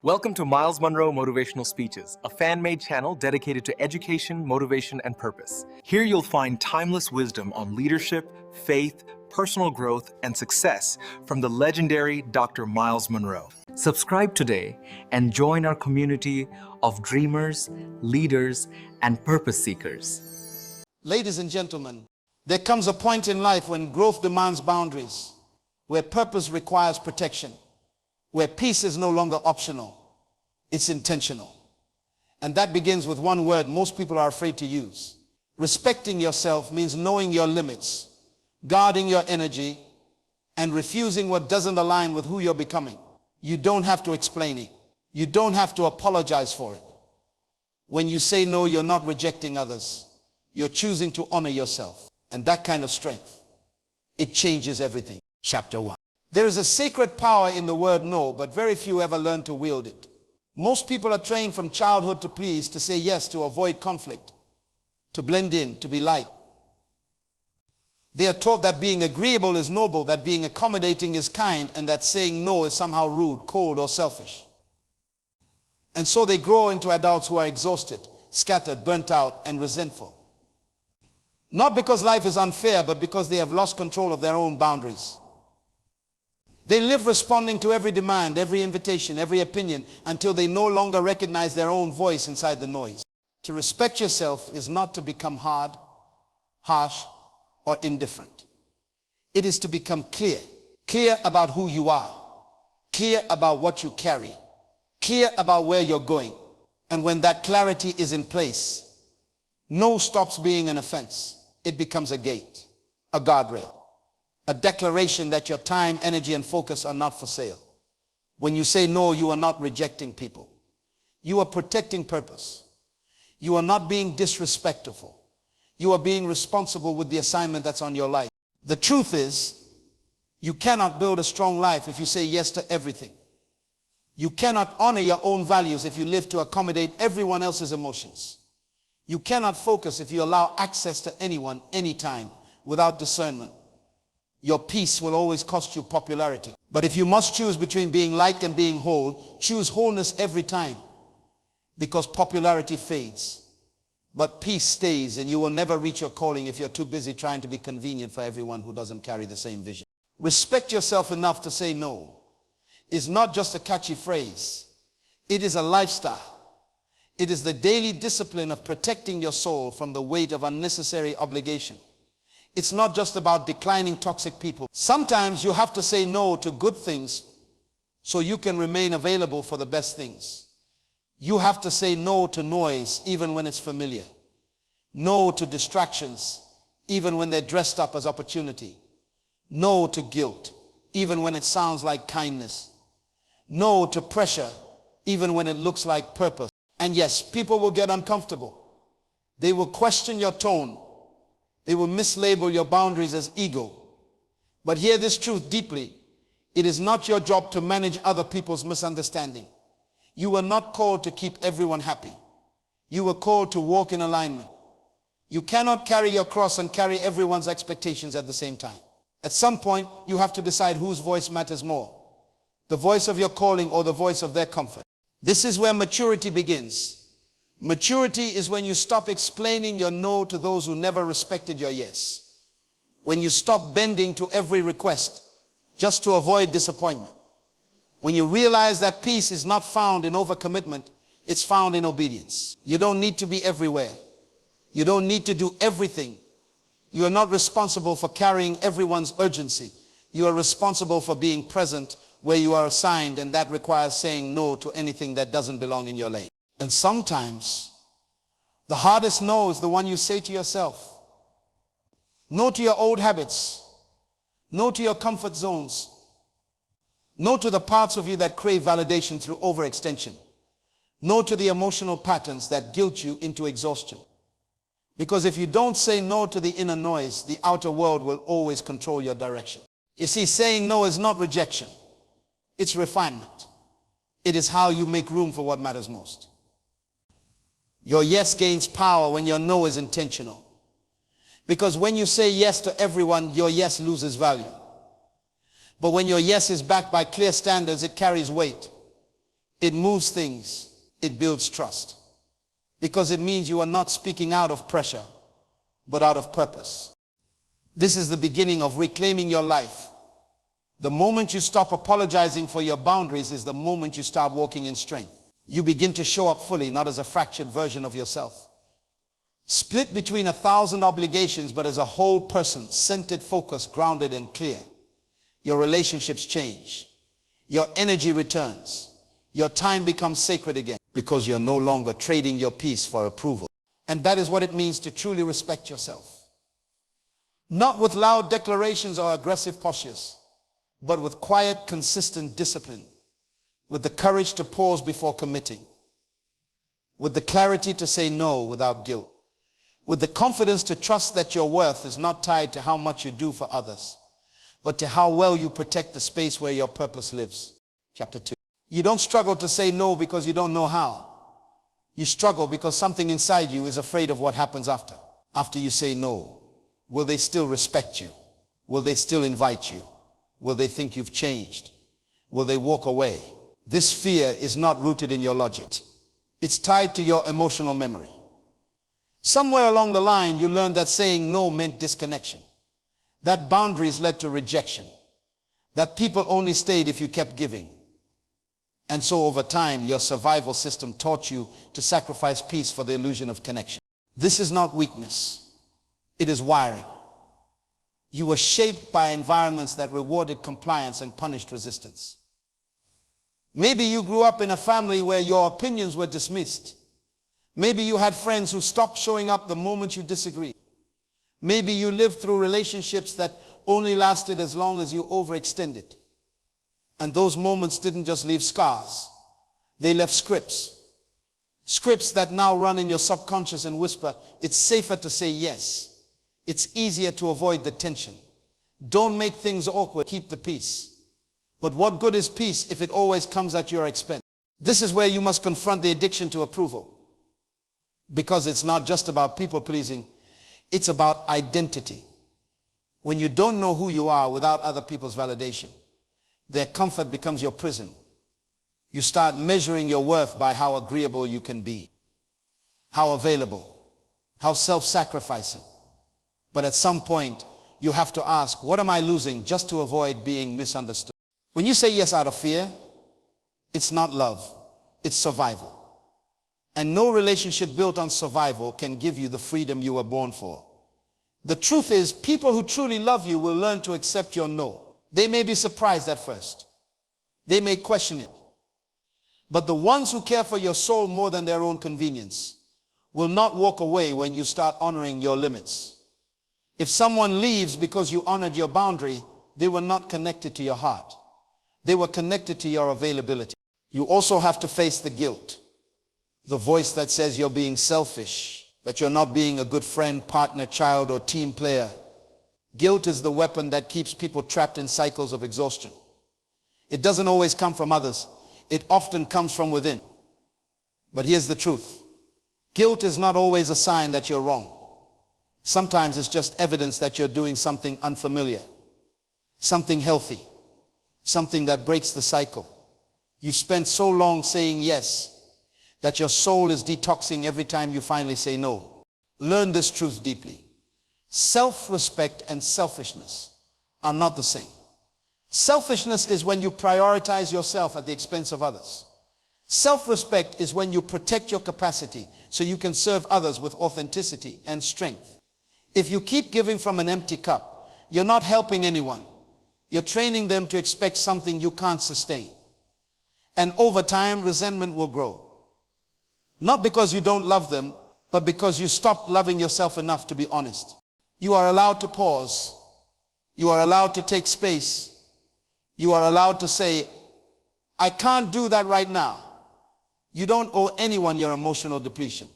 Welcome to Myles Munroe Motivational Speeches, a fan-made channel dedicated to education, motivation, and purpose. Here you'll find timeless wisdom on leadership, faith, personal growth, and success from the legendary Dr. Myles Munroe. Subscribe today and join our community of dreamers, leaders, and purpose seekers. Ladies and gentlemen, there comes a point in life when growth demands boundaries, where purpose requires protection, where peace is no longer optional, it's intentional. And that begins with one word most people are afraid to use. Respecting yourself means knowing your limits, guarding your energy, and refusing what doesn't align with who you're becoming. You don't have to explain it. You don't have to apologize for it. When you say no, you're not rejecting others. You're choosing to honor yourself. And that kind of strength, it changes everything. Chapter 1. There is a sacred power in the word no, but very few ever learn to wield it. Most people are trained from childhood to please, to say yes, to avoid conflict, to blend in, to be liked. They are taught that being agreeable is noble, that being accommodating is kind, and that saying no is somehow rude, cold, or selfish. And so they grow into adults who are exhausted, scattered, burnt out, and resentful. Not because life is unfair, but because they have lost control of their own boundaries. They live responding to every demand, every invitation, every opinion, until they no longer recognize their own voice inside the noise. To respect yourself is not to become hard, harsh, or indifferent. It is to become clear about who you are, clear about what you carry, clear about where you're going. And when that clarity is in place, no stops being an offense. It becomes a gate, a guardrail, a declaration that your time, energy, and focus are not for sale. When you say no, you are not rejecting people. You are protecting purpose. You are not being disrespectful. You are being responsible with the assignment that's on your life. The truth is, you cannot build a strong life if you say yes to everything. You cannot honor your own values if you live to accommodate everyone else's emotions. You cannot focus if you allow access to anyone, anytime, without discernment. Your peace will always cost you popularity. But if you must choose between being liked and being whole, choose wholeness every time, because popularity fades. But peace stays, and you will never reach your calling if you're too busy trying to be convenient for everyone who doesn't carry the same vision. Respect yourself enough to say no is not just a catchy phrase. It is a lifestyle. It is the daily discipline of protecting your soul from the weight of unnecessary obligation. It's not just about declining toxic people. Sometimes you have to say no to good things so you can remain available for the best things. You have to say no to noise even when it's familiar. No to distractions even when they're dressed up as opportunity. No to guilt even when it sounds like kindness. No to pressure even when it looks like purpose. And yes, people will get uncomfortable. They will question your tone. They will mislabel your boundaries as ego. But hear this truth deeply. It is not your job to manage other people's misunderstanding. You were not called to keep everyone happy. You were called to walk in alignment. You cannot carry your cross and carry everyone's expectations at the same time. At some point, you have to decide whose voice matters more, the voice of your calling or the voice of their comfort. This is where maturity begins. Maturity is when you stop explaining your no to those who never respected your yes. When you stop bending to every request just to avoid disappointment. When you realize that peace is not found in overcommitment, it's found in obedience. You don't need to be everywhere. You don't need to do everything. You are not responsible for carrying everyone's urgency. You are responsible for being present where you are assigned, and that requires saying no to anything that doesn't belong in your lane. And sometimes, the hardest no is the one you say to yourself. No to your old habits. No to your comfort zones. No to the parts of you that crave validation through overextension. No to the emotional patterns that guilt you into exhaustion. Because if you don't say no to the inner noise, the outer world will always control your direction. You see, saying no is not rejection. It's refinement. It is how you make room for what matters most. Your yes gains power when your no is intentional. Because when you say yes to everyone, your yes loses value. But when your yes is backed by clear standards, it carries weight. It moves things. It builds trust. Because it means you are not speaking out of pressure, but out of purpose. This is the beginning of reclaiming your life. The moment you stop apologizing for your boundaries is the moment you start walking in strength. You begin to show up fully, not as a fractured version of yourself. Split between 1,000 obligations, but as a whole person, centered, focused, grounded, and clear. Your relationships change. Your energy returns. Your time becomes sacred again because you're no longer trading your peace for approval. And that is what it means to truly respect yourself. Not with loud declarations or aggressive postures, but with quiet, consistent discipline, with the courage to pause before committing, with the clarity to say no without guilt, with the confidence to trust that your worth is not tied to how much you do for others, but to how well you protect the space where your purpose lives. Chapter 2. You don't struggle to say no because you don't know how. You struggle because something inside you is afraid of what happens after. After you say no, will they still respect you? Will they still invite you? Will they think you've changed? Will they walk away? This fear is not rooted in your logic. It's tied to your emotional memory. Somewhere along the line, you learned that saying no meant disconnection, that boundaries led to rejection, that people only stayed if you kept giving. And so over time, your survival system taught you to sacrifice peace for the illusion of connection. This is not weakness. It is wiring. You were shaped by environments that rewarded compliance and punished resistance. Maybe you grew up in a family where your opinions were dismissed. Maybe you had friends who stopped showing up the moment you disagreed. Maybe you lived through relationships that only lasted as long as you overextended. And those moments didn't just leave scars. They left scripts. Scripts that now run in your subconscious and whisper, it's safer to say yes. It's easier to avoid the tension. Don't make things awkward. Keep the peace. But what good is peace if it always comes at your expense? This is where you must confront the addiction to approval. Because it's not just about people pleasing. It's about identity. When you don't know who you are without other people's validation, their comfort becomes your prison. You start measuring your worth by how agreeable you can be, how available, how self-sacrificing. But at some point, you have to ask, what am I losing just to avoid being misunderstood? When you say yes out of fear, it's not love, it's survival. And no relationship built on survival can give you the freedom you were born for. The truth is, people who truly love you will learn to accept your no. They may be surprised at first. They may question it. But the ones who care for your soul more than their own convenience will not walk away when you start honoring your limits. If someone leaves because you honored your boundary, they were not connected to your heart. They were connected to your availability. You also have to face the guilt. The voice that says you're being selfish, that you're not being a good friend, partner, child, or team player. Guilt is the weapon that keeps people trapped in cycles of exhaustion. It doesn't always come from others. It often comes from within. But here's the truth. Guilt is not always a sign that you're wrong. Sometimes it's just evidence that you're doing something unfamiliar, something healthy, something that breaks the cycle. You've spent so long saying yes that your soul is detoxing every time you finally say no. Learn this truth deeply. Self-respect and selfishness are not the same. Selfishness is when you prioritize yourself at the expense of others. Self-respect is when you protect your capacity so you can serve others with authenticity and strength. If you keep giving from an empty cup, you're not helping anyone. You're training them to expect something you can't sustain. And over time, resentment will grow. Not because you don't love them, but because you stopped loving yourself enough to be honest. You are allowed to pause. You are allowed to take space. You are allowed to say, I can't do that right now. You don't owe anyone your emotional depletion.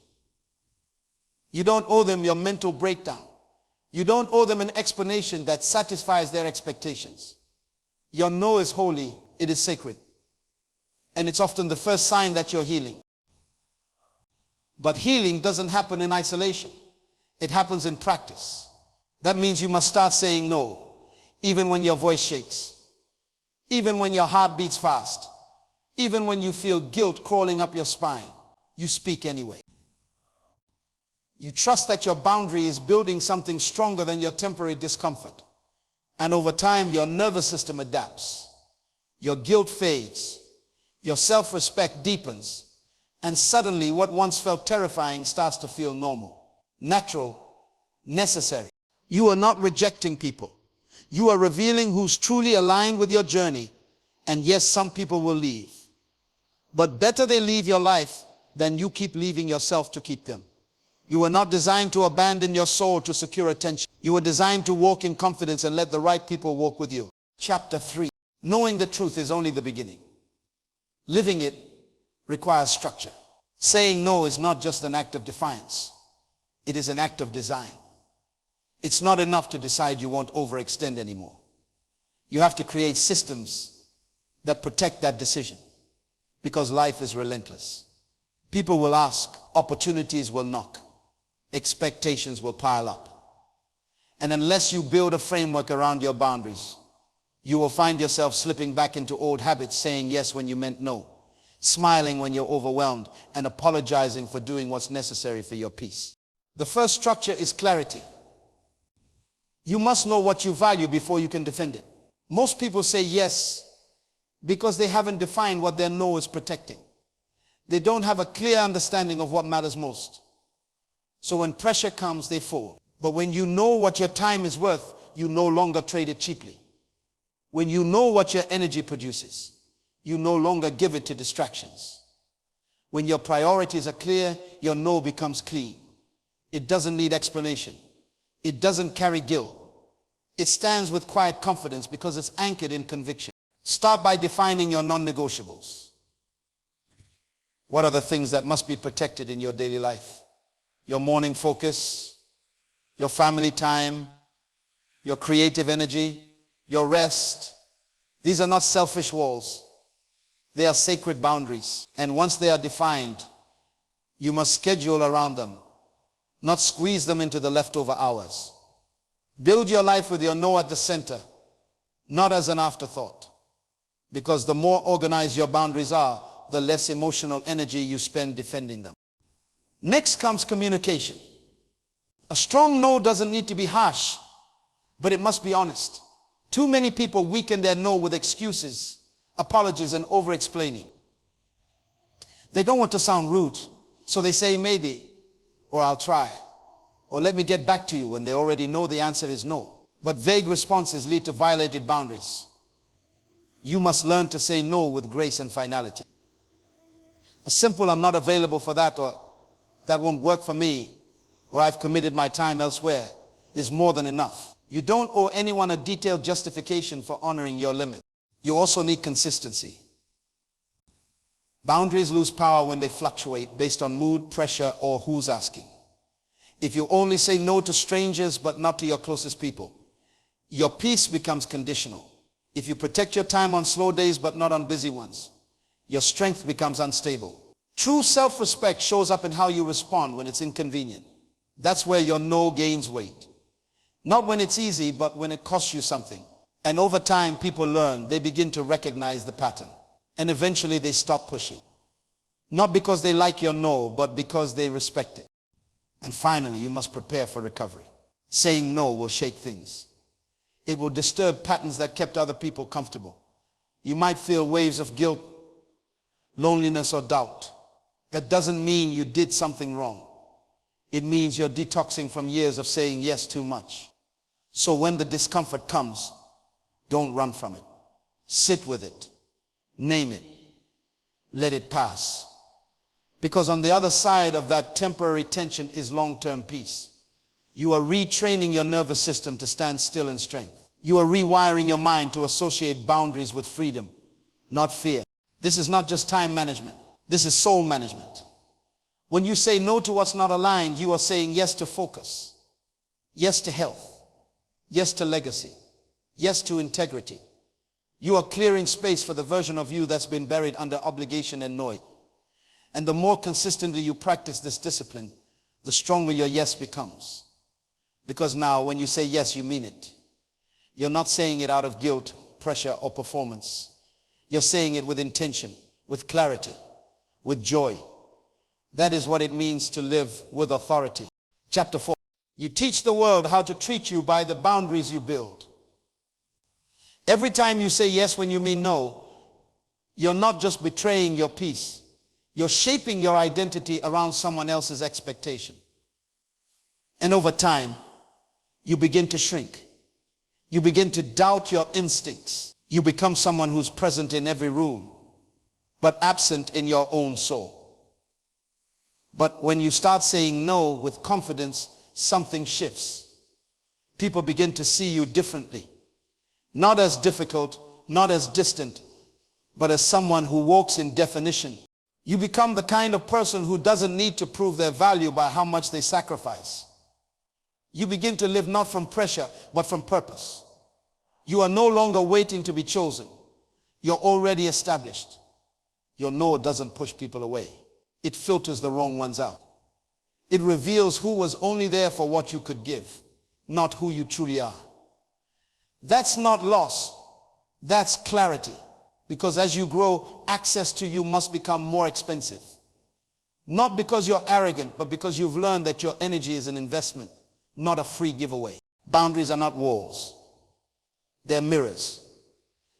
You don't owe them your mental breakdown. You don't owe them an explanation that satisfies their expectations. Your no is holy. It is sacred. And it's often the first sign that you're healing. But healing doesn't happen in isolation. It happens in practice. That means you must start saying no, even when your voice shakes, even when your heart beats fast, Even when you feel guilt crawling up your spine, you speak anyway. You trust that your boundary is building something stronger than your temporary discomfort. And over time, your nervous system adapts. Your guilt fades. Your self-respect deepens. And suddenly, what once felt terrifying starts to feel normal, natural, necessary. You are not rejecting people. You are revealing who's truly aligned with your journey. And yes, some people will leave. But better they leave your life than you keep leaving yourself to keep them. You were not designed to abandon your soul to secure attention. You were designed to walk in confidence and let the right people walk with you. Chapter 3. Knowing the truth is only the beginning. Living it requires structure. Saying no is not just an act of defiance. It is an act of design. It's not enough to decide you won't overextend anymore. You have to create systems that protect that decision, because life is relentless. People will ask, opportunities will knock, expectations will pile up. And unless you build a framework around your boundaries, you will find yourself slipping back into old habits, saying yes when you meant no, smiling when you're overwhelmed, and apologizing for doing what's necessary for your peace. The first structure is clarity. You must know what you value before you can defend it. Most people say yes because they haven't defined what their no is protecting. They don't have a clear understanding of what matters most. So when pressure comes, they fold. But when you know what your time is worth, you no longer trade it cheaply. When you know what your energy produces, you no longer give it to distractions. When your priorities are clear, your no becomes clean. It doesn't need explanation. It doesn't carry guilt. It stands with quiet confidence because it's anchored in conviction. Start by defining your non-negotiables. What are the things that must be protected in your daily life? Your morning focus, your family time, your creative energy, your rest. These are not selfish walls. They are sacred boundaries. And once they are defined, you must schedule around them, not squeeze them into the leftover hours. Build your life with your no at the center, not as an afterthought. Because the more organized your boundaries are, the less emotional energy you spend defending them. Next comes communication. A strong no doesn't need to be harsh, but it must be honest. Too many people weaken their no with excuses, apologies, and over-explaining. They don't want to sound rude, so they say maybe, or I'll try, or let me get back to you, when they already know the answer is no. But vague responses lead to violated boundaries. You must learn to say no with grace and finality. A simple "I'm not available for that," or "that won't work for me," or "I've committed my time elsewhere," is more than enough. You don't owe anyone a detailed justification for honoring your limit. You also need consistency. Boundaries lose power when they fluctuate based on mood, pressure, or who's asking. If you only say no to strangers but not to your closest people, your peace becomes conditional. If you protect your time on slow days but not on busy ones, your strength becomes unstable. True self-respect shows up in how you respond when it's inconvenient. That's where your no gains weight. Not when it's easy, but when it costs you something. And over time, people learn. They begin to recognize the pattern. And eventually they stop pushing. Not because they like your no, but because they respect it. And finally, you must prepare for recovery. Saying no will shake things. It will disturb patterns that kept other people comfortable. You might feel waves of guilt, loneliness, or doubt. That doesn't mean you did something wrong. It means you're detoxing from years of saying yes too much. So when the discomfort comes, don't run from it. Sit with it. Name it. Let it pass. Because on the other side of that temporary tension is long-term peace. You are retraining your nervous system to stand still in strength. You are rewiring your mind to associate boundaries with freedom, not fear. This is not just time management. This is soul management. When you say no to what's not aligned, you are saying yes to focus, yes to health, yes to legacy, yes to integrity. You are clearing space for the version of you that's been buried under obligation and noise. And the more consistently you practice this discipline, the stronger your yes becomes. Because now when you say yes, you mean it. You're not saying it out of guilt, pressure, or performance. You're saying it with intention, with clarity, with joy. That is what it means to live with authority. Chapter 4. You teach the world how to treat you by the boundaries you build. Every time you say yes when you mean no, you're not just betraying your peace. You're shaping your identity around someone else's expectation. And over time, you begin to shrink. You begin to doubt your instincts. You become someone who's present in every room, but absent in your own soul. But when you start saying no with confidence, something shifts. People begin to see you differently. Not as difficult, not as distant, but as someone who walks in definition. You become the kind of person who doesn't need to prove their value by how much they sacrifice. You begin to live not from pressure, but from purpose. You are no longer waiting to be chosen. You're already established. Your no doesn't push people away. It filters the wrong ones out. It reveals who was only there for what you could give, not who you truly are. That's not loss. That's clarity. Because as you grow, access to you must become more expensive. Not because you're arrogant, but because you've learned that your energy is an investment, not a free giveaway. Boundaries are not walls. They're mirrors.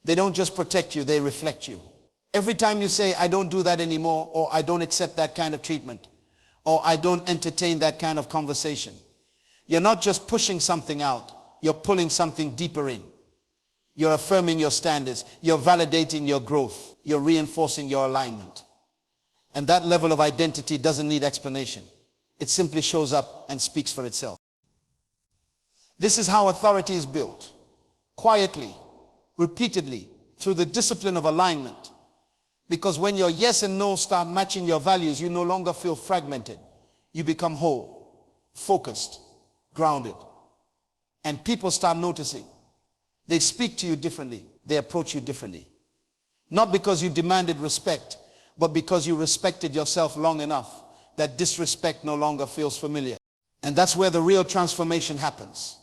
They don't just protect you, they reflect you. Every time you say, I don't do that anymore, or I don't accept that kind of treatment, or I don't entertain that kind of conversation, you're not just pushing something out, you're pulling something deeper in. You're affirming your standards, you're validating your growth, you're reinforcing your alignment. And that level of identity doesn't need explanation. It simply shows up and speaks for itself. This is how authority is built. Quietly, repeatedly, through the discipline of alignment. Because when your yes and no start matching your values, you no longer feel fragmented. You become whole, focused, grounded. And people start noticing. They speak to you differently. They approach you differently. Not because you demanded respect, but because you respected yourself long enough that disrespect no longer feels familiar. And that's where the real transformation happens.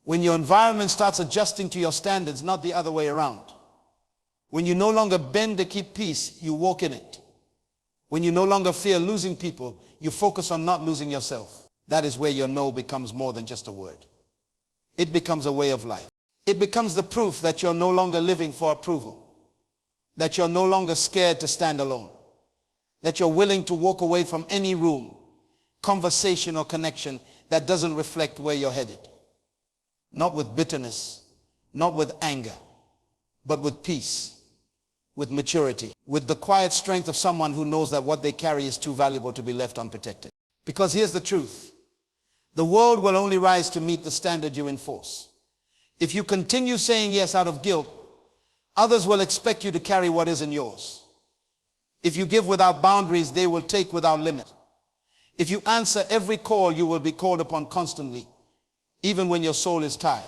When your environment starts adjusting to your standards, not the other way around. When you no longer bend to keep peace, you walk in it. When you no longer fear losing people, you focus on not losing yourself. That is where your no becomes more than just a word. It becomes a way of life. It becomes the proof that you're no longer living for approval. That you're no longer scared to stand alone. That you're willing to walk away from any room, conversation or connection that doesn't reflect where you're headed. Not with bitterness, not with anger, but with peace, with maturity, with the quiet strength of someone who knows that what they carry is too valuable to be left unprotected. Because here's the truth. The world will only rise to meet the standard you enforce. If you continue saying yes out of guilt, others will expect you to carry what isn't yours. If you give without boundaries, they will take without limit. If you answer every call, you will be called upon constantly, even when your soul is tired.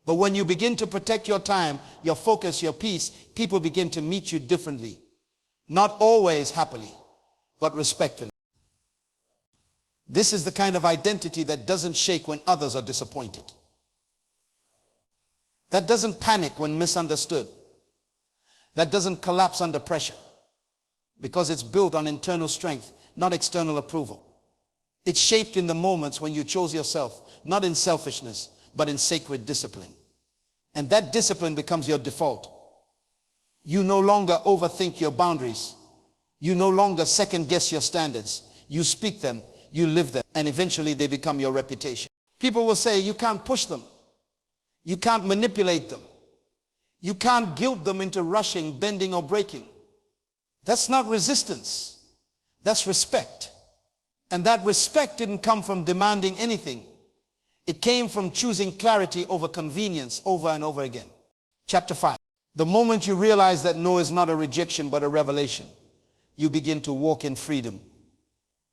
But when you begin to protect your time, your focus, your peace, people begin to meet you differently. Not always happily, but respectfully. This is the kind of identity that doesn't shake when others are disappointed. That doesn't panic when misunderstood. That doesn't collapse under pressure. Because it's built on internal strength, not external approval. It's shaped in the moments when you chose yourself, not in selfishness, but in sacred discipline. And that discipline becomes your default. You no longer overthink your boundaries. You no longer second guess your standards. You speak them, you live them, and eventually they become your reputation. People will say you can't push them. You can't manipulate them. You can't guilt them into rushing, bending, or breaking. That's not resistance. That's respect. And that respect didn't come from demanding anything. It came from choosing clarity over convenience over and over again. Chapter 5. The moment you realize that no is not a rejection but a revelation, you begin to walk in freedom.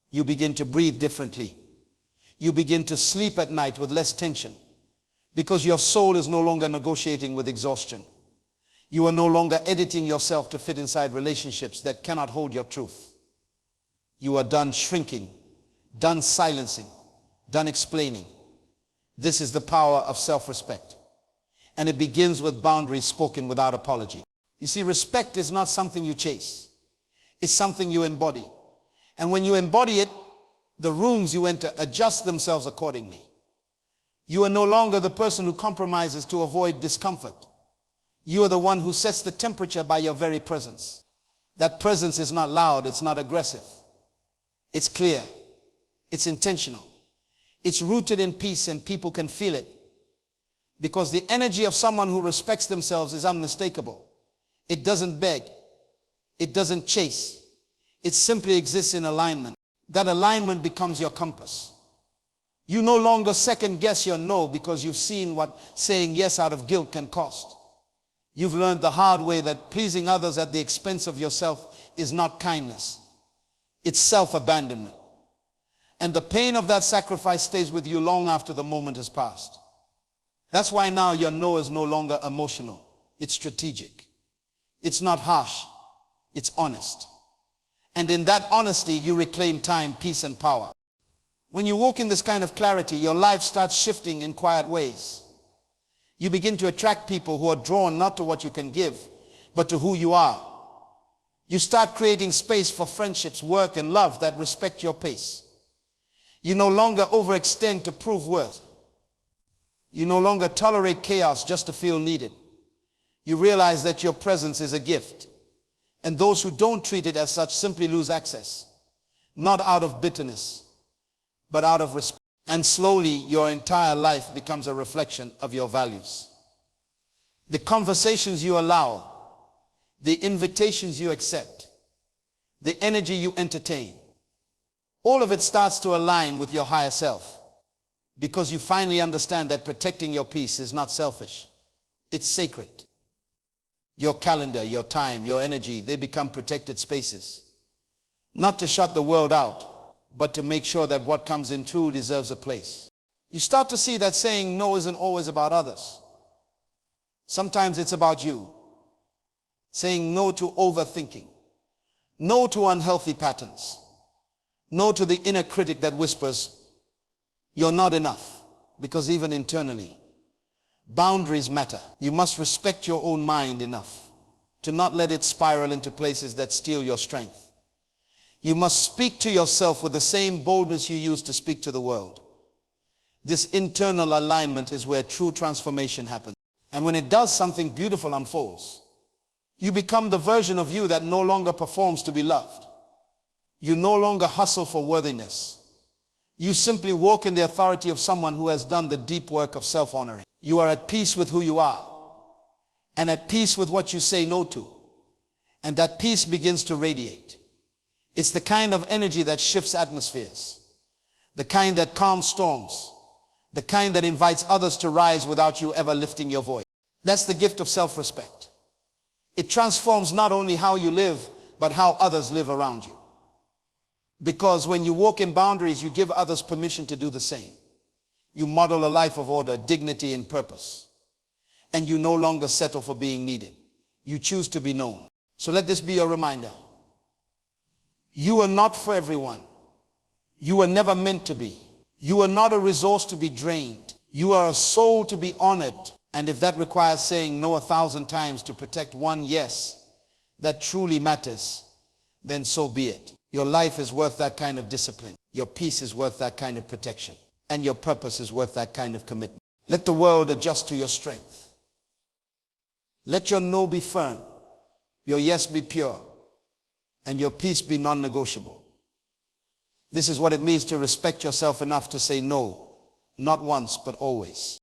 You begin to breathe differently. You begin to sleep at night with less tension because your soul is no longer negotiating with exhaustion. You are no longer editing yourself to fit inside relationships that cannot hold your truth. You are done shrinking, done silencing, done explaining. This is the power of self-respect. And it begins with boundaries spoken without apology. You see, respect is not something you chase. It's something you embody. And when you embody it, the rooms you enter adjust themselves accordingly. You are no longer the person who compromises to avoid discomfort. You are the one who sets the temperature by your very presence. That presence is not loud, it's not aggressive. It's clear. It's intentional. It's rooted in peace, and people can feel it. Because the energy of someone who respects themselves is unmistakable. It doesn't beg. It doesn't chase. It simply exists in alignment. That alignment becomes your compass. You no longer second guess your no because you've seen what saying yes out of guilt can cost. You've learned the hard way that pleasing others at the expense of yourself is not kindness. It's self-abandonment. And the pain of that sacrifice stays with you long after the moment has passed. That's why now your no is no longer emotional. It's strategic. It's not harsh. It's honest. And in that honesty, you reclaim time, peace, and power. When you walk in this kind of clarity, your life starts shifting in quiet ways. You begin to attract people who are drawn not to what you can give, but to who you are. You start creating space for friendships, work, and love that respect your pace. You no longer overextend to prove worth. You no longer tolerate chaos just to feel needed. You realize that your presence is a gift. And those who don't treat it as such simply lose access. Not out of bitterness, but out of respect. And slowly your entire life becomes a reflection of your values. The conversations you allow, the invitations you accept, the energy you entertain, all of it starts to align with your higher self. Because you finally understand that protecting your peace is not selfish. It's sacred. Your calendar, your time, your energy, they become protected spaces. Not to shut the world out, but to make sure that what comes in true deserves a place. You start to see that saying no isn't always about others. Sometimes it's about you. Saying no to overthinking. No to unhealthy patterns. No to the inner critic that whispers, you're not enough, because even internally, boundaries matter. You must respect your own mind enough to not let it spiral into places that steal your strength. You must speak to yourself with the same boldness you use to speak to the world. This internal alignment is where true transformation happens. And when it does, something beautiful unfolds. You become the version of you that no longer performs to be loved. You no longer hustle for worthiness. You simply walk in the authority of someone who has done the deep work of self-honoring. You are at peace with who you are, and at peace with what you say no to. And that peace begins to radiate. It's the kind of energy that shifts atmospheres, the kind that calms storms, the kind that invites others to rise without you ever lifting your voice. That's the gift of self-respect. It transforms not only how you live, but how others live around you. Because when you walk in boundaries, you give others permission to do the same. You model a life of order, dignity, and purpose. And you no longer settle for being needed. You choose to be known. So let this be your reminder. You are not for everyone. You were never meant to be. You are not a resource to be drained. You are a soul to be honored. And if that requires saying no 1,000 times to protect one yes that truly matters, then so be it. Your life is worth that kind of discipline. Your peace is worth that kind of protection. And your purpose is worth that kind of commitment. Let the world adjust to your strength. Let your no be firm, your yes be pure, and your peace be non-negotiable. This is what it means to respect yourself enough to say no, not once, but always.